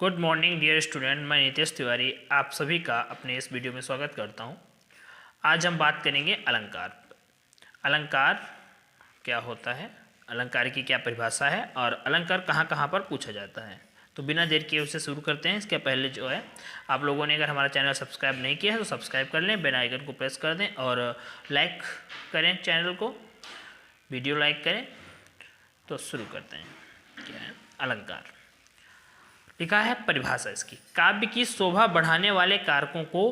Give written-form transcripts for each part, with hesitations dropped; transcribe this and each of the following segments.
Good morning dear student, मैं नितेश तिवारी आप सभी का अपने इस वीडियो में स्वागत करता हूं। आज हम बात करेंगे अलंकार। अलंकार क्या होता है, अलंकार की क्या परिभाषा है और अलंकार कहां कहां पर पूछा जाता है। तो बिना देर किए उसे शुरू करते हैं। इसके पहले जो है, आप लोगों ने अगर हमारा चैनल सब्सक्राइब नहीं किया है तो सब्सक्राइब कर लें, बेल आइकन को प्रेस कर दें और लाइक करें, चैनल को वीडियो लाइक करें। तो शुरू करते हैं। क्या है अलंकार? लिखा है परिभाषा इसकी, काव्य की शोभा बढ़ाने वाले कारकों को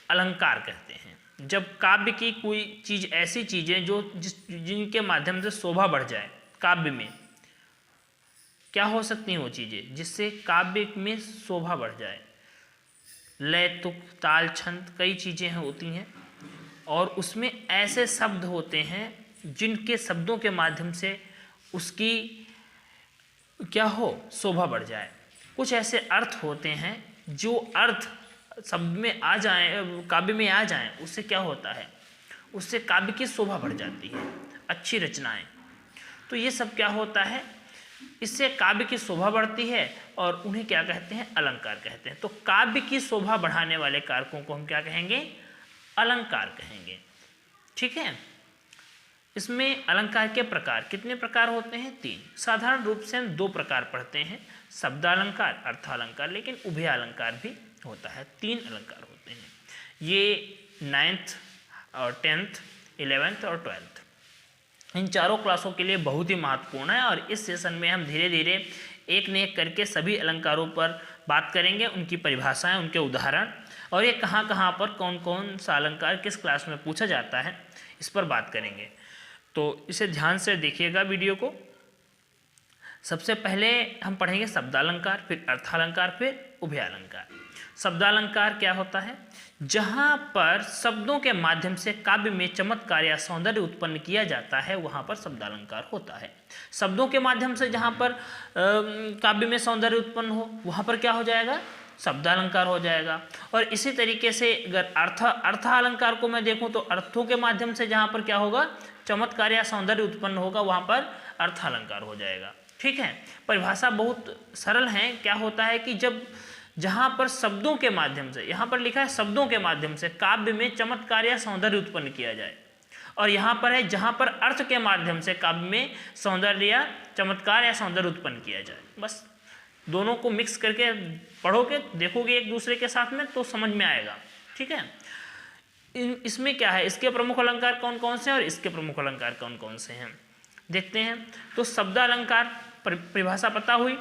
अलंकार कहते हैं। जब काव्य की कोई चीज, ऐसी चीजें जो जिनके माध्यम से शोभा बढ़ जाए, काव्य में क्या हो सकती हैं वो चीजें जिससे काव्य में शोभा बढ़ जाए। लय, तुक, ताल, छंद, कई चीजें होती हैं और उसमें ऐसे शब्द होते हैं जिनके शब्दों के माध्यम से उसकी क्या हो, शोभा बढ़ जाए। कुछ ऐसे अर्थ होते हैं जो अर्थ शब्द में आ जाए, काव्य में आ जाएं, उससे क्या होता है, उससे काव्य की शोभा बढ़ जाती है, अच्छी रचनाएं। तो ये सब क्या होता है, इससे काव्य की शोभा बढ़ती है और उन्हें क्या कहते हैं, अलंकार कहते हैं। तो काव्य की शोभा बढ़ाने वाले कारकों को हम क्या कहेंगे, अलंकार कहेंगे। ठीक है। इसमें अलंकार के प्रकार कितने प्रकार होते हैं, 3। साधारण रूप से हम 2 प्रकार पढ़ते हैं, शब्दालंकार, अर्थालंकार, लेकिन उभयालंकार भी होता है। 3 अलंकार होते हैं। ये 9th और 10th, 11th और 12th, इन चारों क्लासों के लिए बहुत ही महत्वपूर्ण है और इस सेशन में हम धीरे धीरे एक न एक करके सभी अलंकारों पर बात करेंगे, उनकी परिभाषाएं, उनके उदाहरण और ये कहाँ कहाँ पर कौन कौन सा अलंकार किस क्लास में पूछा जाता है, इस पर बात करेंगे। तो इसे ध्यान से देखिएगा वीडियो को। सबसे पहले हम पढ़ेंगे शब्दालंकार, फिर अर्थालंकार, फिर उभयालंकार। शब्दालंकार क्या होता है, जहाँ पर शब्दों के माध्यम से काव्य में चमत्कार या सौंदर्य उत्पन्न किया जाता है, वहाँ पर शब्दालंकार होता है। शब्दों के माध्यम से जहाँ पर काव्य में सौंदर्य उत्पन्न हो, वहाँ पर क्या हो जाएगा, शब्दालंकार हो जाएगा। और इसी तरीके से अगर अर्थालंकार को मैं देखूं तो अर्थों के माध्यम से जहाँ पर क्या होगा, चमत्कार या सौंदर्य उत्पन्न होगा, वहाँ पर अर्थालंकार हो जाएगा। ठीक है। परिभाषा बहुत सरल है। क्या होता है कि जब जहाँ पर शब्दों के माध्यम से, यहाँ पर लिखा है शब्दों के माध्यम से काव्य में चमत्कार या सौंदर्य उत्पन्न किया जाए, और यहाँ पर है जहाँ पर अर्थ के माध्यम से काव्य में सौंदर्य या चमत्कार या सौंदर्य उत्पन्न किया जाए। बस दोनों को मिक्स करके पढ़ोगे, देखोगे एक दूसरे के साथ में, तो समझ में आएगा। ठीक है। इसमें क्या है, इसके प्रमुख अलंकार कौन कौन से हैं और इसके प्रमुख अलंकार कौन कौन से हैं, देखते हैं। तो शब्दालंकार परिभाषा पता हुई,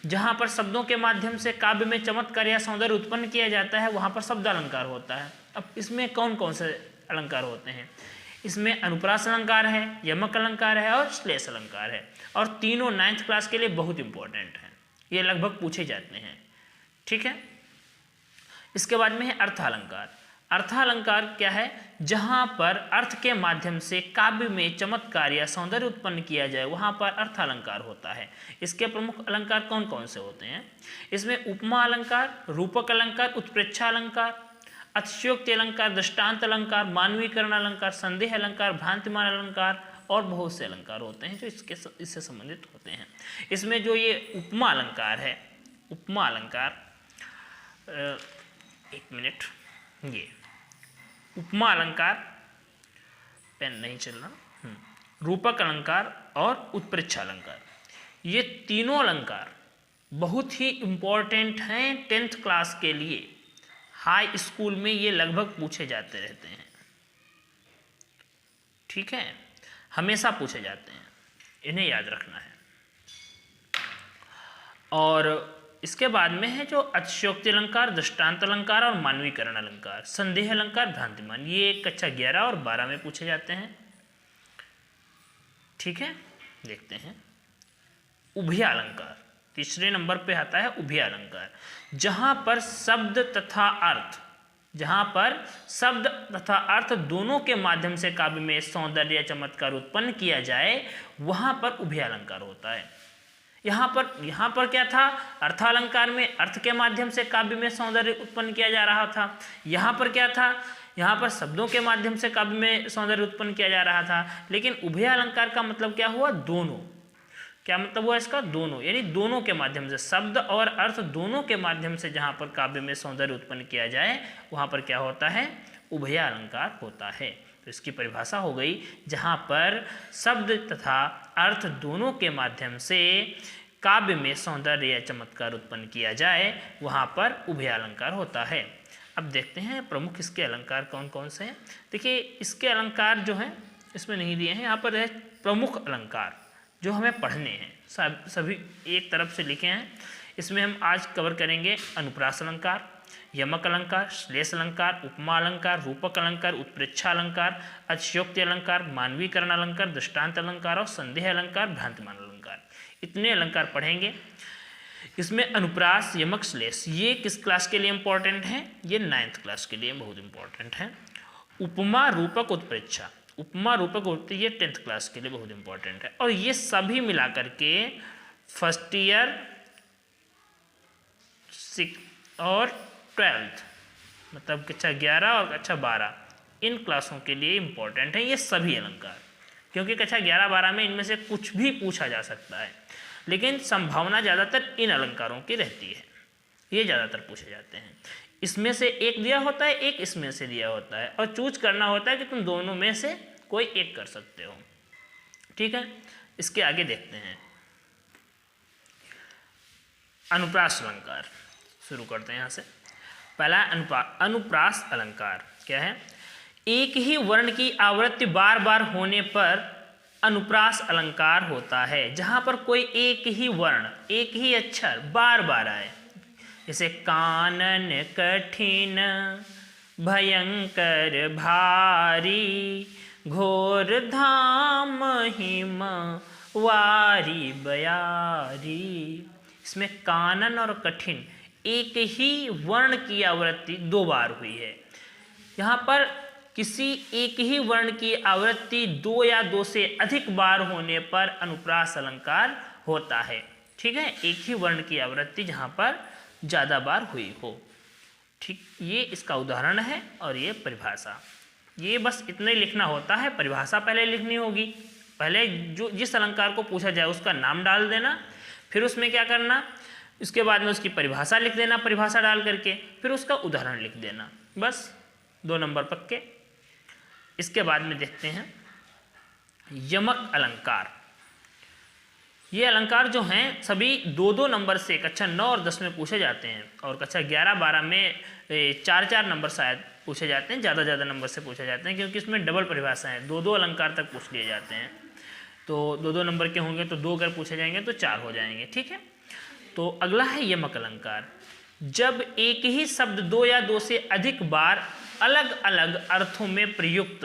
जहाँ पर शब्दों के माध्यम से काव्य में चमत्कार या सौंदर्य उत्पन्न किया जाता है, वहाँ पर शब्दालंकार होता है। अब इसमें कौन कौन से अलंकार होते हैं, इसमें अनुप्रास अलंकार है, यमक अलंकार है और श्लेष अलंकार है, और तीनों 9th क्लास के लिए बहुत इंपॉर्टेंट है, ये लगभग पूछे जाते हैं। ठीक है। इसके बाद में है अर्थालंकार। अर्थालंकार क्या है, जहां पर अर्थ के माध्यम से काव्य में चमत्कार या सौंदर्य उत्पन्न किया जाए, वहां पर अर्थालंकार होता है। इसके प्रमुख अलंकार कौन कौन से होते हैं, इसमें उपमा अलंकार, रूपक अलंकार, उत्प्रेक्षा अलंकार, अतिशयोक्ति अलंकार, दृष्टांत अलंकार, मानवीकरण अलंकार, संदेह अलंकार, भ्रांतिमान अलंकार और बहुत से अलंकार होते हैं जो इससे संबंधित होते हैं। इसमें जो ये उपमा अलंकार है, उपमा अलंकार, एक मिनट, ये उपमा अलंकार, पेन नहीं चल रहा, रूपक अलंकार और उत्प्रेक्षा अलंकार, ये तीनों अलंकार बहुत ही इंपॉर्टेंट हैं 10th क्लास के लिए। हाई स्कूल में ये लगभग पूछे जाते रहते हैं। ठीक है, हमेशा पूछे जाते हैं, इन्हें याद रखना है। और इसके बाद में है जो अतिशयोक्ति अलंकार, दृष्टांत अलंकार और मानवीकरण अलंकार, संदेह अलंकार, भ्रांतिमान, ये कक्षा 11 और 12 में पूछे जाते हैं। ठीक है, देखते हैं। उभयालंकार, तीसरे नंबर पे आता है उभयालंकार, जहां पर शब्द तथा अर्थ, जहां पर शब्द तथा अर्थ दोनों के माध्यम से काव्य में सौंदर्य या चमत्कार उत्पन्न किया जाए, वहां पर उभयालंकार होता है। यहाँ पर क्या था, अर्थालंकार में अर्थ के माध्यम से काव्य में सौंदर्य उत्पन्न किया जा रहा था। यहाँ पर क्या था, यहाँ पर शब्दों के माध्यम से काव्य में सौंदर्य उत्पन्न किया जा रहा था। लेकिन उभयालंकार का मतलब क्या हुआ, दोनों। क्या मतलब हुआ इसका? दोनों, यानी दोनों के माध्यम से, शब्द और अर्थ दोनों के माध्यम से जहाँ पर काव्य में सौंदर्य उत्पन्न किया जाए वहाँ पर क्या होता है? उभयालंकार होता है। तो इसकी परिभाषा हो गई, जहाँ पर शब्द तथा अर्थ दोनों के माध्यम से काव्य में सौंदर्य या चमत्कार उत्पन्न किया जाए वहाँ पर उभयालंकार होता है। अब देखते हैं प्रमुख इसके अलंकार कौन कौन से हैं। देखिए इसके अलंकार जो हैं इसमें नहीं दिए हैं, यहाँ पर है प्रमुख अलंकार जो हमें पढ़ने हैं, सभी एक तरफ से लिखे हैं। इसमें हम आज कवर करेंगे अनुप्रास अलंकार, यमक अलंकार, श्लेष अलंकार, उपमा अलंकार, रूपक अलंकार, उत्प्रेक्षा अलंकार, अतिशयोक्ति अलंकार, मानवीकरण अलंकार, दृष्टांत अलंकार और संदेह अलंकार, भ्रांतिमान अलंकार। इतने अलंकार पढ़ेंगे। इसमें अनुप्रास, यमक, श्लेष ये किस क्लास के लिए इंपॉर्टेंट हैं? ये 9th क्लास के लिए बहुत इंपॉर्टेंट है। उपमा, रूपक, उत्प्रेक्षा, उपमा, रूपक, उत्प्रेक्षा ये 10th क्लास के लिए बहुत इंपॉर्टेंट है। और ये सभी मिलाकर के फर्स्ट ईयर और 12th मतलब कक्षा 11 और कक्षा 12 इन क्लासों के लिए इंपॉर्टेंट है ये सभी अलंकार, क्योंकि कक्षा 11-12 में इनमें से कुछ भी पूछा जा सकता है, लेकिन संभावना ज़्यादातर इन अलंकारों की रहती है, ये ज़्यादातर पूछे जाते हैं। इसमें से एक दिया होता है, एक इसमें से दिया होता है, और चूज करना होता है कि तुम दोनों में से कोई एक कर सकते हो। ठीक है, इसके आगे देखते हैं अनुप्रास अलंकार। शुरू करते हैं यहाँ से। पहला अनुप्रास अलंकार क्या है? एक ही वर्ण की आवृत्ति बार बार होने पर अनुप्रास अलंकार होता है, जहाँ पर कोई एक ही वर्ण, एक ही अक्षर बार बार आए, जैसे कानन कठिन, भयंकर भारी, घोर धाम हिम वारी बयारी। इसमें कानन और कठिन एक ही वर्ण की आवृत्ति 2 बार हुई है। यहाँ पर किसी एक ही वर्ण की आवृत्ति 2 या 2 से अधिक बार होने पर अनुप्रास अलंकार होता है। ठीक है, एक ही वर्ण की आवृत्ति जहाँ पर ज़्यादा बार हुई हो। ठीक, ये इसका उदाहरण है और ये परिभाषा। ये बस इतना ही लिखना होता है, परिभाषा पहले लिखनी होगी। पहले जो जिस अलंकार को पूछा जाए उसका नाम डाल देना, फिर उसमें क्या करना, उसके बाद में उसकी परिभाषा लिख देना, परिभाषा डाल करके फिर उसका उदाहरण लिख देना, बस 2 नंबर पक्के। इसके बाद में देखते हैं यमक अलंकार। ये अलंकार जो हैं सभी 2-2 नंबर से कक्षा 9 और 10 में पूछे जाते हैं, और कक्षा 11-12 में 4-4 नंबर शायद पूछे जाते हैं, ज़्यादा नंबर से पूछे जाते हैं, क्योंकि इसमें डबल परिभाषा है, 2-2 अलंकार तक पूछ लिए जाते हैं। तो 2-2 नंबर के होंगे तो 2 अगर पूछे जाएंगे तो 4 हो जाएंगे। ठीक है, तो अगला है यमक अलंकार। जब एक ही शब्द 2 या 2 से अधिक बार अलग अलग अर्थों में प्रयुक्त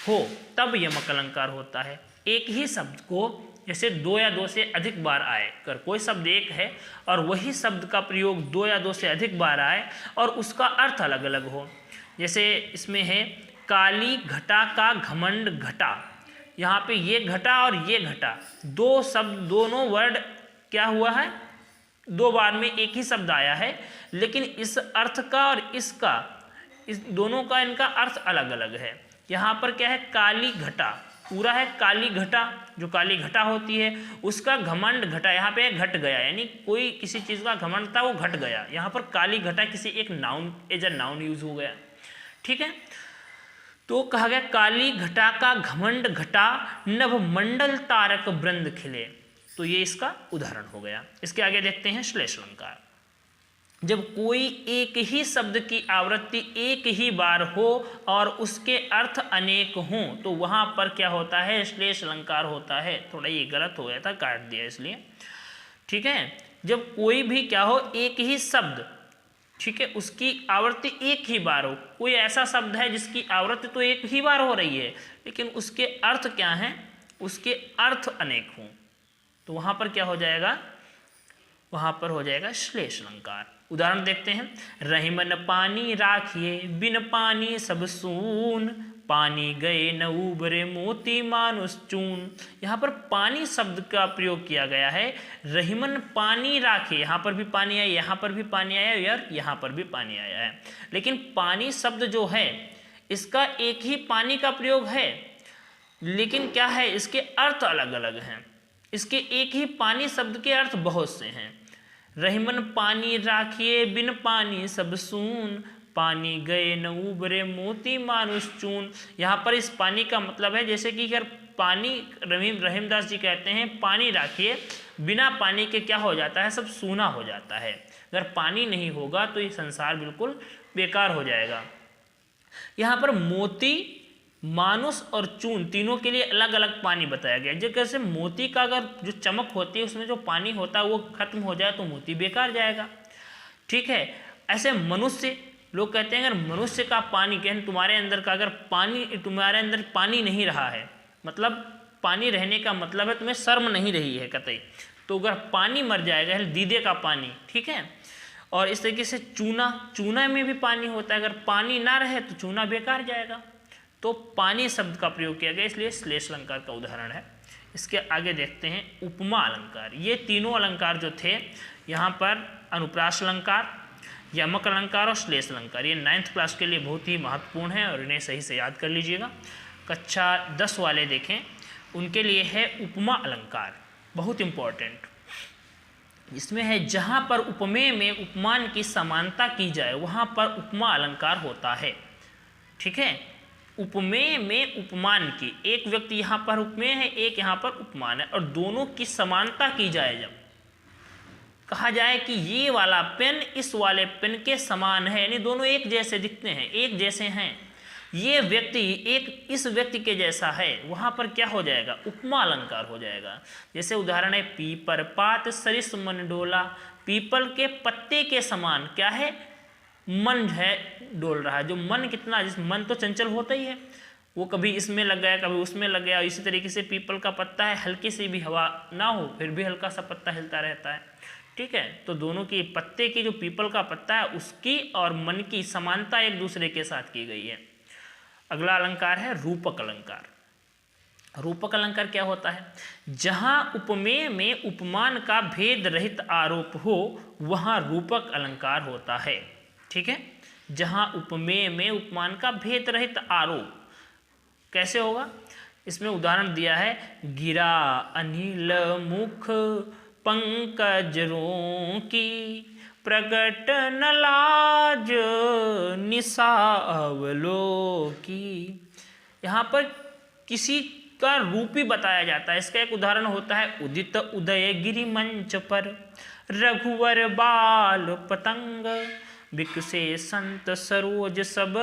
हो तब यमक अलंकार होता है। एक ही शब्द को जैसे 2 या 2 से अधिक बार आए, अगर कोई शब्द एक है और वही शब्द का प्रयोग 2 या 2 से अधिक बार आए और उसका अर्थ अलग अलग हो, जैसे इसमें है काली घटा का घमंड घटा। यहाँ पे ये घटा और ये घटा 2 शब्द, दोनों वर्ड क्या हुआ है, 2 बार में एक ही शब्द आया है, लेकिन इस अर्थ का और इसका, इस दोनों का इनका अर्थ अलग अलग है। यहाँ पर क्या है, काली घटा पूरा है, काली घटा जो काली घटा होती है उसका घमंड घटा, यहाँ पे घट गया, यानी कोई किसी चीज़ का घमंड था वो घट गया। यहाँ पर काली घटा किसी एक noun, as a noun use हो गया। ठीक है, तो कहा गया काली घटा का घमंड घटा, नभ मंडल तारक वृंद खिले। तो ये इसका उदाहरण हो गया। इसके आगे देखते हैं श्लेष अलंकार। जब कोई एक ही शब्द की आवृत्ति एक ही बार हो और उसके अर्थ अनेक हों तो वहां पर क्या होता है, श्लेष अलंकार होता है। थोड़ा ये गलत हो गया था, काट दिया इसलिए। ठीक है, जब कोई भी क्या हो, एक ही शब्द, ठीक है, उसकी आवृत्ति एक ही बार हो। कोई ऐसा शब्द है जिसकी आवृत्ति तो एक ही बार हो रही है लेकिन उसके अर्थ क्या हैं, उसके अर्थ अनेक हों, तो वहां पर क्या हो जाएगा, वहां पर हो जाएगा श्लेष अलंकार। उदाहरण देखते हैं, रहीमन पानी राखिए, बिन पानी सब सून, पानी गए न उबरे मोती मानुष चून। यहाँ पर पानी शब्द का प्रयोग किया गया है। रहीमन पानी राखे, यहाँ पर भी पानी आया, यहाँ पर भी पानी आया, यार यहाँ पर भी पानी आया है, लेकिन पानी शब्द जो है इसका एक ही पानी का प्रयोग है, लेकिन क्या है, इसके अर्थ अलग अलग हैं। इसके एक ही पानी शब्द के अर्थ बहुत से हैं। रहीमन पानी राखिए, बिन पानी सब सून, पानी गए न उबरे मोती मानुष चून। यहाँ पर इस पानी का मतलब है जैसे कि अगर पानी, रहीमदास जी कहते हैं पानी राखिए, बिना पानी के क्या हो जाता है, सब सूना हो जाता है। अगर पानी नहीं होगा तो ये संसार बिल्कुल बेकार हो जाएगा। यहाँ पर मोती, मानुष और चून तीनों के लिए अलग अलग पानी बताया गया। जो कैसे मोती का अगर जो चमक होती है उसमें जो पानी होता है वो खत्म हो जाए तो मोती बेकार जाएगा, ठीक है। ऐसे मनुष्य, लोग कहते हैं अगर मनुष्य का पानी, कहते तुम्हारे अंदर का अगर पानी, तुम्हारे अंदर पानी नहीं रहा है, मतलब पानी रहने का मतलब है तुम्हें शर्म नहीं रही है कतई, तो अगर पानी मर जाएगा, दीदे का पानी, ठीक है। और इस तरीके से चूना, चूना में भी पानी होता है, अगर पानी ना रहे तो चूना बेकार जाएगा। तो पानी शब्द का प्रयोग किया गया, इसलिए श्लेष अलंकार का उदाहरण है। इसके आगे देखते हैं उपमा अलंकार। ये तीनों अलंकार जो थे यहाँ पर अनुप्रास अलंकार, यमक अलंकार और श्लेष अलंकार, ये 9th क्लास के लिए बहुत ही महत्वपूर्ण है और इन्हें सही से याद कर लीजिएगा। कक्षा 10 वाले देखें, उनके लिए है उपमा अलंकार, बहुत इंपॉर्टेंट। इसमें है जहाँ पर उपमेय में उपमान की समानता की जाए वहाँ पर उपमा अलंकार होता है, ठीक है। उपमेय में उपमान की, एक व्यक्ति यहाँ पर उपमेय है, एक यहाँ पर उपमान है, और दोनों की समानता की जाए, जब कहा जाए कि ये वाला पेन इस वाले पेन के समान है, यानी दोनों एक जैसे दिखते हैं, एक जैसे हैं, ये व्यक्ति एक इस व्यक्ति के जैसा है, वहाँ पर क्या हो जाएगा, उपमा अलंकार हो जाएगा। जैसे उदाहरण है पीपर पात सरिस मन डोला, पीपल के पत्ते के समान क्या है, मन है, डोल रहा है। जो मन कितना, जिस मन तो चंचल होता ही है, वो कभी इसमें लग गया कभी उसमें लग गया। इसी तरीके से पीपल का पत्ता है, हल्की सी भी हवा ना हो फिर भी हल्का सा पत्ता हिलता रहता है, ठीक है। तो दोनों की पत्ते की, जो पीपल का पत्ता है उसकी और मन की समानता एक दूसरे के साथ की गई है। अगला अलंकार है रूपक अलंकार। रूपक अलंकार क्या होता है, जहां उपमेय में उपमान का भेद रहित आरोप हो वहां रूपक अलंकार होता है, ठीक है। जहां उपमेय में उपमान का भेद रहित आरोप कैसे होगा, इसमें उदाहरण दिया है, गिरा अनिल मुख पंकज रोंकी, प्रगट न लाज निशा अवलोकी। यहाँ पर किसी का रूप ही बताया जाता है। इसका एक उदाहरण होता है, उदित उदय गिरि मंच पर, रघुवर बाल पतंग, बिकसे संत सरोज सब,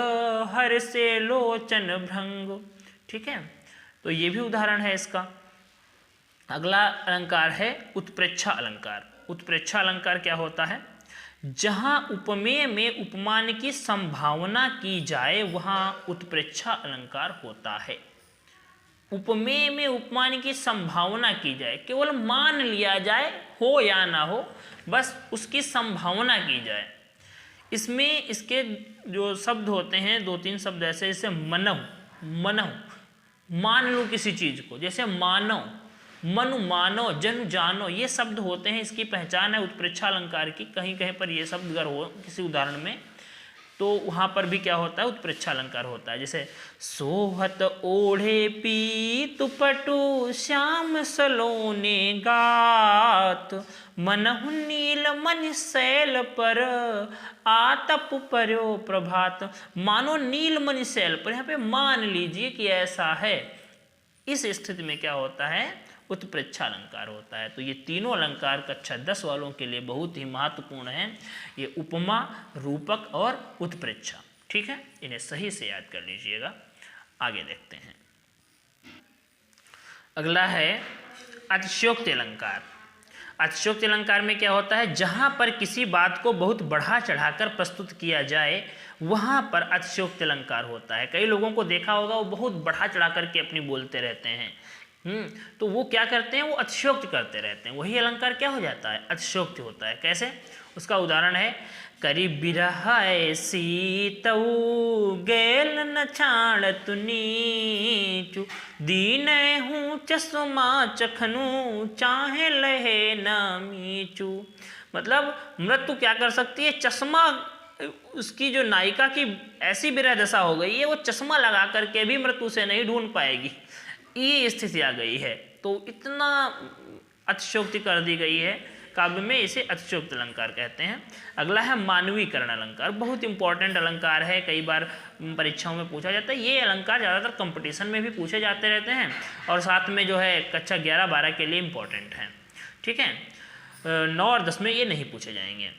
हर से लोचन भृंग, ठीक है। तो ये भी उदाहरण है इसका। अगला अलंकार है उत्प्रेक्षा अलंकार। उत्प्रेक्षा अलंकार क्या होता है, जहां उपमेय में उपमान की संभावना की जाए वहां उत्प्रेक्षा अलंकार होता है। उपमेय में उपमान की संभावना की जाए, केवल मान लिया जाए, हो या ना हो, बस उसकी संभावना की जाए। इसमें इसके जो शब्द होते हैं, 2-3 शब्द ऐसे, जैसे मनव, मनव, मान लो किसी चीज को, जैसे मानव, मनु मानो, जन जानो, ये शब्द होते हैं। इसकी पहचान है उत्प्रेक्षा अलंकार की। कहीं कहीं पर ये शब्द अगर हो किसी उदाहरण में तो वहाँ पर भी क्या होता है, उत्प्रेक्षा अलंकार होता है। जैसे सोहत ओढ़े पीत पटु श्याम सलोने गात, मनहु नील मन शैल पर आतप पर्यो प्रभात। मानो नील मन शैल पर, यहाँ पे मान लीजिए कि ऐसा है, इस स्थिति में क्या होता है, उत्प्रेक्षा अलंकार होता है। तो ये तीनों अलंकार कक्षा 10 वालों के लिए बहुत ही महत्वपूर्ण हैं, ये उपमा, रूपक और उत्प्रेक्षा, ठीक है। इन्हें सही से याद कर लीजिएगा। आगे देखते हैं, अगला है अतिशयोक्ति अलंकार। अतिशयोक्ति अलंकार में क्या होता है, जहां पर किसी बात को बहुत बढ़ा चढ़ाकर प्रस्तुत किया जाए वहां पर अतिशयोक्ति अलंकार होता है। कई लोगों को देखा होगा, वो बहुत बढ़ा चढ़ा करके अपनी बोलते रहते हैं, तो वो क्या करते हैं, वो अतिशयोक्ति करते रहते हैं। वही अलंकार क्या हो जाता है, अतिशयोक्ति होता है। कैसे, उसका उदाहरण है, करी बिरह सीतऊ गेल न छाड़त नीचू, दीन हूँ चश्मा चखनू चाहे लहे न मीचू। मतलब मृत्यु क्या कर सकती है, चश्मा, उसकी जो नायिका की ऐसी विरह दशा हो गई है, वो चश्मा लगा करके भी मृत्यु से नहीं ढूंढ पाएगी, ये स्थिति आ गई है। तो इतना अतिशयोक्ति कर दी गई है काव्य में, इसे अतिशयोक्ति अलंकार कहते हैं। अगला है मानवीकरण अलंकार, बहुत इंपॉर्टेंट अलंकार है, कई बार परीक्षाओं में पूछा जाता है। ये अलंकार ज़्यादातर कंपटीशन में भी पूछे जाते रहते हैं और साथ में जो है कक्षा 11-12 के लिए इम्पोर्टेंट हैं। ठीक है, 9 और 10 में ये नहीं पूछे जाएंगे।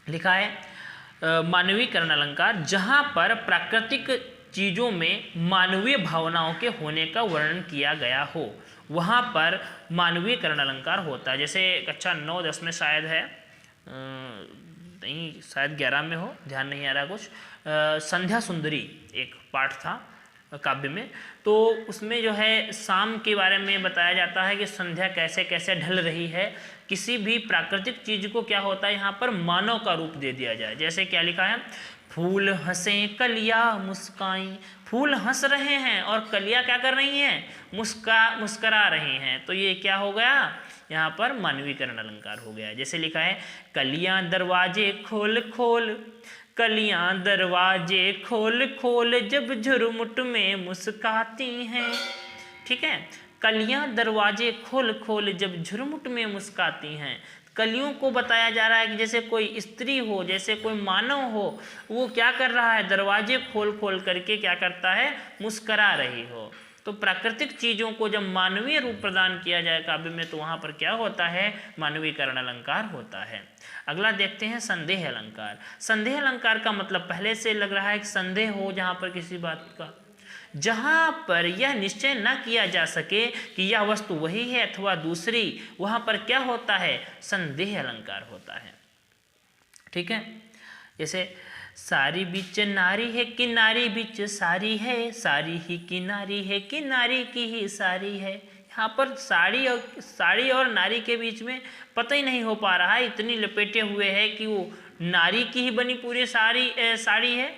लिखा है मानवीकरण अलंकार, जहाँ पर प्राकृतिक चीज़ों में मानवीय भावनाओं के होने का वर्णन किया गया हो, वहाँ पर मानवीकरण अलंकार होता है। जैसे कक्षा 9-10 में शायद है, नहीं शायद 11 में हो, ध्यान नहीं आ रहा कुछ, संध्या सुंदरी एक पाठ था काव्य में, तो उसमें जो है शाम के बारे में बताया जाता है कि संध्या कैसे कैसे ढल रही है। किसी भी प्राकृतिक चीज़ को क्या होता है यहाँ पर मानव का रूप दे दिया जाए। जैसे क्या लिखा है, फूल हंसे कलियाँ मुस्काई, फूल हंस रहे हैं और कलियाँ क्या कर रही हैं, मुस्करा रही हैं, तो ये क्या हो गया, यहाँ पर मानवीकरण अलंकार हो गया। जैसे लिखा है कलियाँ दरवाजे खोल खोल, कलियाँ दरवाजे खोल खोल जब झुरमुट में मुस्काती हैं। ठीक है, कलियाँ दरवाजे खोल खोल जब झुरमुट में मुस्काती हैं। कलियों को बताया जा रहा है कि जैसे कोई स्त्री हो, जैसे कोई मानव हो, वो क्या कर रहा है, दरवाजे खोल खोल करके क्या करता है, मुस्करा रही हो। तो प्राकृतिक चीज़ों को जब मानवीय रूप प्रदान किया जाए काव्य में, तो वहाँ पर क्या होता है, मानवीकरण अलंकार होता है। अगला देखते हैं संदेह अलंकार। संदेह अलंकार का मतलब पहले से लग रहा है कि संदेह हो जहाँ पर किसी बात का, जहाँ पर यह निश्चय न किया जा सके कि यह वस्तु वही है अथवा दूसरी, वहाँ पर क्या होता है, संदेह अलंकार होता है। ठीक है, जैसे सारी बिच नारी है कि नारी बिच सारी है, सारी ही की नारी है कि नारी की ही सारी है। यहाँ पर साड़ी और नारी के बीच में पता ही नहीं हो पा रहा है, इतनी लपेटे हुए है कि वो नारी की ही बनी पूरी साड़ी है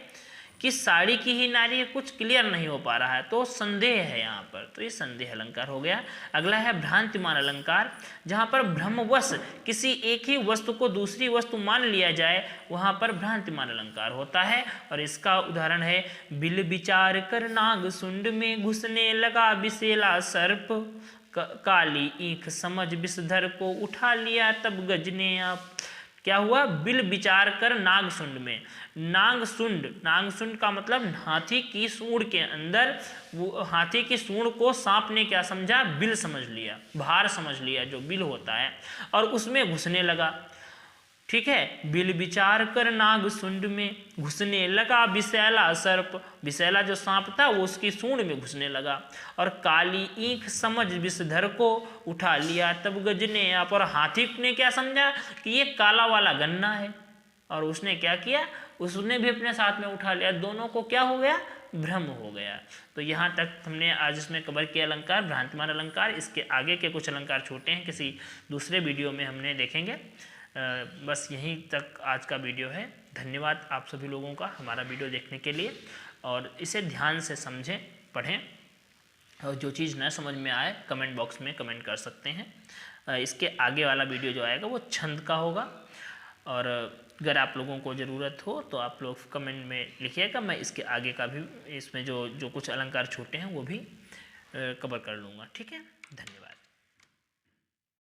कि साड़ी की ही नारी है, कुछ क्लियर नहीं हो पा रहा है, तो संदेह है यहाँ पर, तो ये संदेह अलंकार हो गया। अगला है भ्रांतिमान अलंकार, जहाँ पर भ्रमवश किसी एक ही वस्तु को दूसरी वस्तु मान लिया जाए, वहाँ पर भ्रांतिमान अलंकार होता है। और इसका उदाहरण है बिल विचार कर नाग सुंड में घुसने लगा बिसेला सर्प, काली ईख समझ विषधर को उठा लिया तब गजने आप। क्या हुआ, बिल विचार कर नागसुंड में, नागसुंड का मतलब हाथी की सूंड के अंदर, वो हाथी की सूंड को सांप ने क्या समझा, बिल समझ लिया, भार समझ लिया जो बिल होता है, और उसमें घुसने लगा। ठीक है, बिल विचार कर नागसुंड में घुसने लगा विषैला सर्प, विषैला जो सांप था वो उसकी सूंड में घुसने लगा। और काली ईख समझ विषधर को उठा लिया तब गजने आप, और हाथी ने क्या समझा कि ये काला वाला गन्ना है, और उसने क्या किया, उसने भी अपने साथ में उठा लिया, दोनों को क्या हो गया, भ्रम हो गया। तो यहाँ तक हमने आज इसमें कवर किया अलंकार, भ्रांतिमान अलंकार। इसके आगे के कुछ अलंकार छोटे हैं, किसी दूसरे वीडियो में हमने देखेंगे। बस यहीं तक आज का वीडियो है। धन्यवाद आप सभी लोगों का हमारा वीडियो देखने के लिए, और इसे ध्यान से समझें, पढ़ें, और जो चीज़ न समझ में आए कमेंट बॉक्स में कमेंट कर सकते हैं। इसके आगे वाला वीडियो जो आएगा वो छंद का होगा, और अगर आप लोगों को ज़रूरत हो तो आप लोग कमेंट में लिखिएगा, मैं इसके आगे का भी, इसमें जो कुछ अलंकार छोटे हैं वो भी कवर कर लूँगा। ठीक है, धन्यवाद।